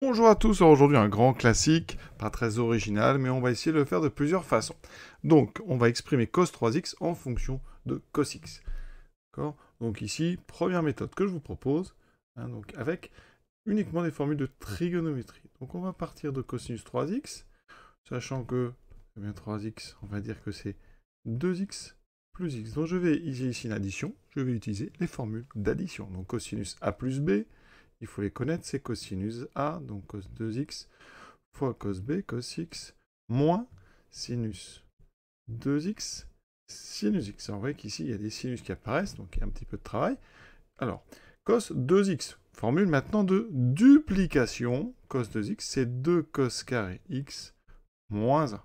Bonjour à tous, alors aujourd'hui un grand classique, pas très original, mais on va essayer de le faire de plusieurs façons. Donc, on va exprimer cos 3x en fonction de cos x. D'accord? Donc ici, première méthode que je vous propose, donc avec uniquement des formules de trigonométrie. Donc on va partir de cosinus 3x, sachant que 3x, on va dire que c'est 2x plus x. Donc je vais ici une addition, je vais utiliser les formules d'addition. Donc cosinus a plus b, il faut les connaître, c'est cosinus A, donc cos 2x, fois cos B, cos x, moins sinus 2x, sinus x. Alors, vous voyez qu'ici, il y a des sinus qui apparaissent, donc il y a un petit peu de travail. Alors, cos 2x, formule maintenant de duplication. Cos 2x, c'est 2 cos carré x moins 1.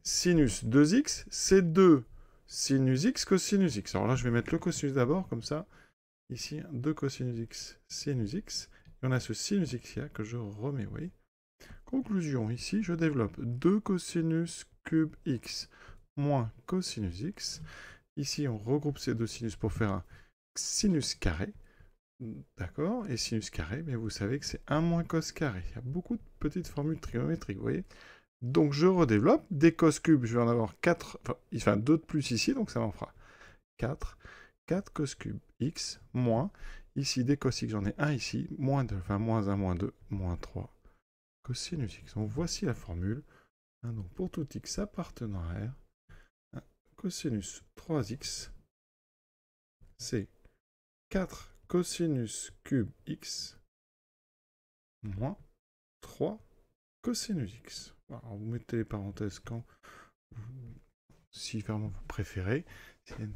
Sinus 2x, c'est 2 sinus x cosinus x. Alors là, je vais mettre le cosinus d'abord, comme ça. Ici, 2 cosinus x, sinus x. Et on a ce sinus x là que je remets, oui. Conclusion, ici, je développe 2 cosinus cube x moins cosinus x. Ici, on regroupe ces deux sinus pour faire un sinus carré. D'accord? Et sinus carré, mais vous savez que c'est 1 moins cos carré. Il y a beaucoup de petites formules trigonométriques, vous voyez? Donc, je redéveloppe. Des cos cubes, je vais en avoir 4, enfin 2 de plus ici, donc ça m'en fera 4. 4 cos cube x moins, ici des cos x, j'en ai 1 ici, moins 2, enfin moins 1, moins 2, moins 3 cosinus x. Donc voici la formule. Donc pour tout x appartenant à R, cosinus 3x, c'est 4 cosinus cube x moins 3 cosinus x. Alors vous mettez les parenthèses quand si vraiment vous préférez.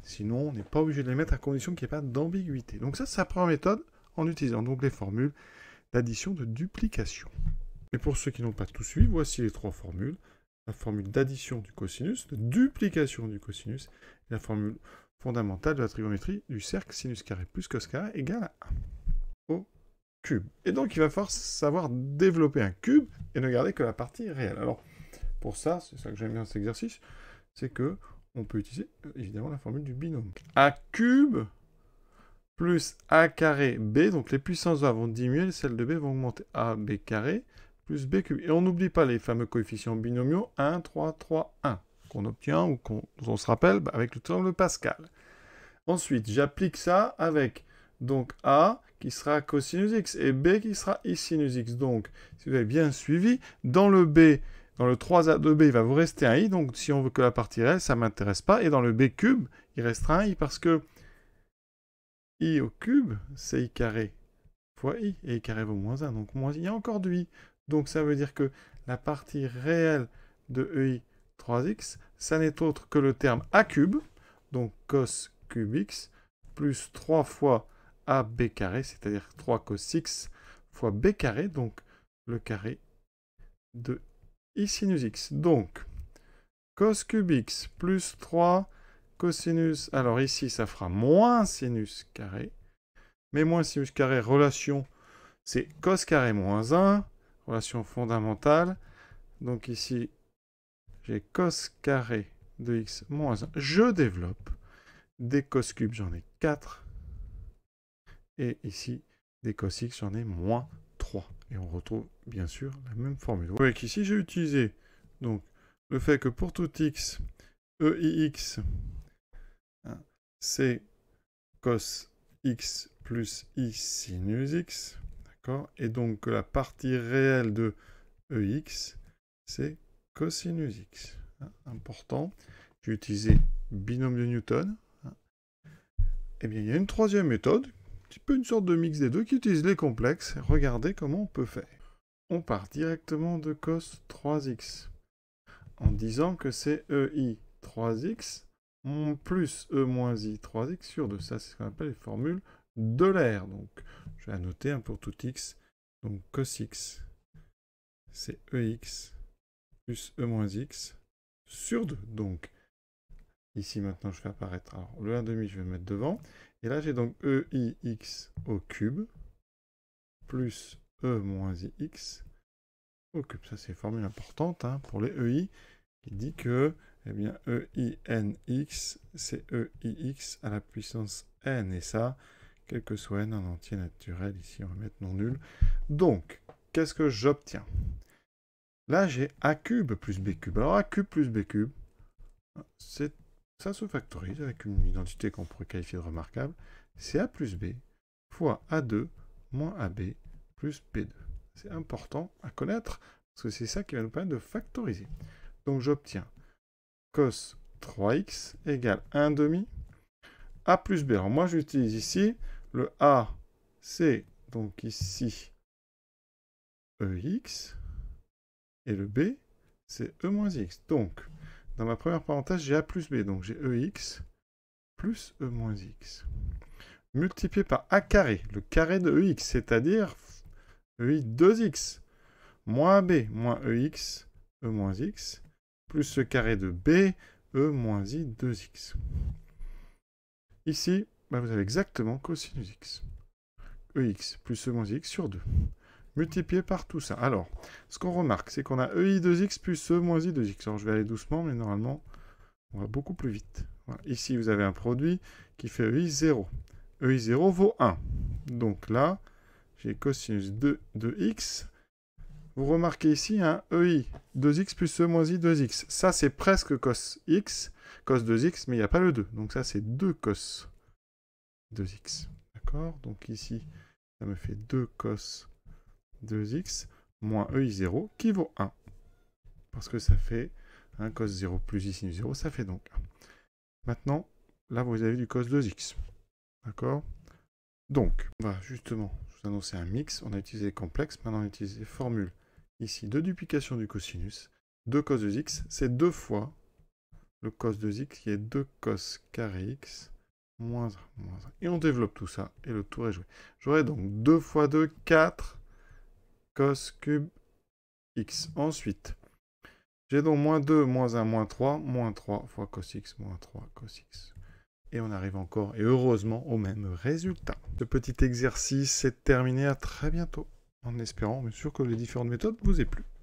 Sinon, on n'est pas obligé de les mettre à condition qu'il n'y ait pas d'ambiguïté. Donc ça, c'est la première méthode en utilisant donc les formules d'addition de duplication. Et pour ceux qui n'ont pas tout suivi, voici les trois formules. La formule d'addition du cosinus, de duplication du cosinus, et la formule fondamentale de la trigonométrie du cercle sinus carré plus cos carré égale à 1 au cube. Et donc il va falloir savoir développer un cube et ne garder que la partie réelle. Alors pour ça, c'est ça que j'aime bien cet exercice, c'est que on peut utiliser évidemment la formule du binôme. A cube plus A carré B, donc les puissances A vont diminuer, celles de B vont augmenter. A, B carré plus B cube. Et on n'oublie pas les fameux coefficients binomiaux 1, 3, 3, 1, qu'on obtient ou qu'on se rappelle avec le triangle de Pascal. Ensuite, j'applique ça avec donc A qui sera cosinus x et B qui sera i sinus x. Donc, si vous avez bien suivi, dans le B, dans le 3A de B, il va vous rester un i. Donc, si on veut que la partie réelle, ça ne m'intéresse pas. Et dans le B cube, il restera un i parce que i au cube, c'est i carré fois i. Et i carré vaut moins 1. Donc, moins i, il y a encore du i. Donc, ça veut dire que la partie réelle de ei 3x, ça n'est autre que le terme a cube, donc cos cube x, plus 3 fois ab carré, c'est-à-dire 3 cos x fois b carré, donc le carré de i sinus x. Donc, cos cube x plus 3 cosinus, alors ici ça fera moins sinus carré, mais moins sinus carré, relation, c'est cos carré moins 1, relation fondamentale. Donc ici, j'ai cos carré de x moins 1. Je développe des cos cubes, j'en ai 4. Et ici, des cos x, j'en ai moins 3. Et on retrouve bien sûr la même formule. Vous voyez qu'ici, j'ai utilisé donc, le fait que pour tout x, EIX, c'est cos x plus i sinus x. D'accord? Et donc que la partie réelle de EX, c'est cosinus x. Important. J'ai utilisé binôme de Newton. Et bien, il y a une troisième méthode, un petit peu une sorte de mix des deux, qui utilise les complexes. Regardez comment on peut faire. On part directement de cos 3x, en disant que c'est EI 3x plus E moins I 3x sur 2. Ça, c'est ce qu'on appelle les formules d'Euler. Donc, je vais annoter pour tout x. Donc, cos x, c'est EX plus E moins x sur 2. Donc, ici, maintenant, je fais apparaître alors, le 1,5, je vais le mettre devant. Et là, j'ai donc EIX au cube plus E moins IX au cube. Ça, c'est une formule importante pour les EI qui dit que eh bien, EINX, c'est EIX à la puissance n. Et ça, quel que soit n, un entier naturel. Ici, on va mettre non nul. Donc, qu'est-ce que j'obtiens? Là, j'ai a cube plus b cube. Alors, a cube plus b cube, ça se factorise avec une identité qu'on pourrait qualifier de remarquable. C'est a plus b fois a2 moins ab plus b2. C'est important à connaître, parce que c'est ça qui va nous permettre de factoriser. Donc, j'obtiens cos 3x égale 1 demi a plus b. Alors, moi, j'utilise ici le a, c'est donc ici ex, et le b, c'est e moins x. Donc, dans ma première parenthèse, j'ai a plus b, donc j'ai ex plus e moins x. Multiplié par a carré, le carré de ex, c'est-à-dire ei 2x, moins b, moins ex, e moins x, plus le carré de b, e moins i 2x. Ici, vous avez exactement cosinus x. ex plus e moins x sur 2. Multiplié par tout ça. Alors, ce qu'on remarque, c'est qu'on a ei 2x plus e moins i 2x. Alors, je vais aller doucement, mais normalement, on va beaucoup plus vite. Voilà. Ici, vous avez un produit qui fait ei 0. ei 0 vaut 1. Donc là, j'ai cosinus de x. Vous remarquez ici un ei 2x plus e moins i 2x. Ça, c'est presque cos x, cos 2x, mais il n'y a pas le 2. Donc ça, c'est 2 cos 2x. D'accord? Donc ici, ça me fait 2 cos 2x moins ei 0 qui vaut 1. Parce que ça fait un cos 0 plus i sinus 0, ça fait donc 1. Maintenant, là, vous avez du cos 2x. D'accord? Donc, on va justement vous annoncer un mix. On a utilisé les complexes. Maintenant, on utilise les formules ici de duplication du cosinus. 2 cos 2x, c'est 2 fois le cos 2x qui est 2 cos carré x moins 1, moins 1. Et on développe tout ça et le tour est joué. J'aurai donc 2 fois 2, 4 cos cube x. Ensuite, j'ai donc moins 2, moins 1, moins 3 fois cos x, moins 3 cos x. Et on arrive encore, et heureusement, au même résultat. Ce petit exercice est terminé. À très bientôt, en espérant bien sûr que les différentes méthodes vous aient plu.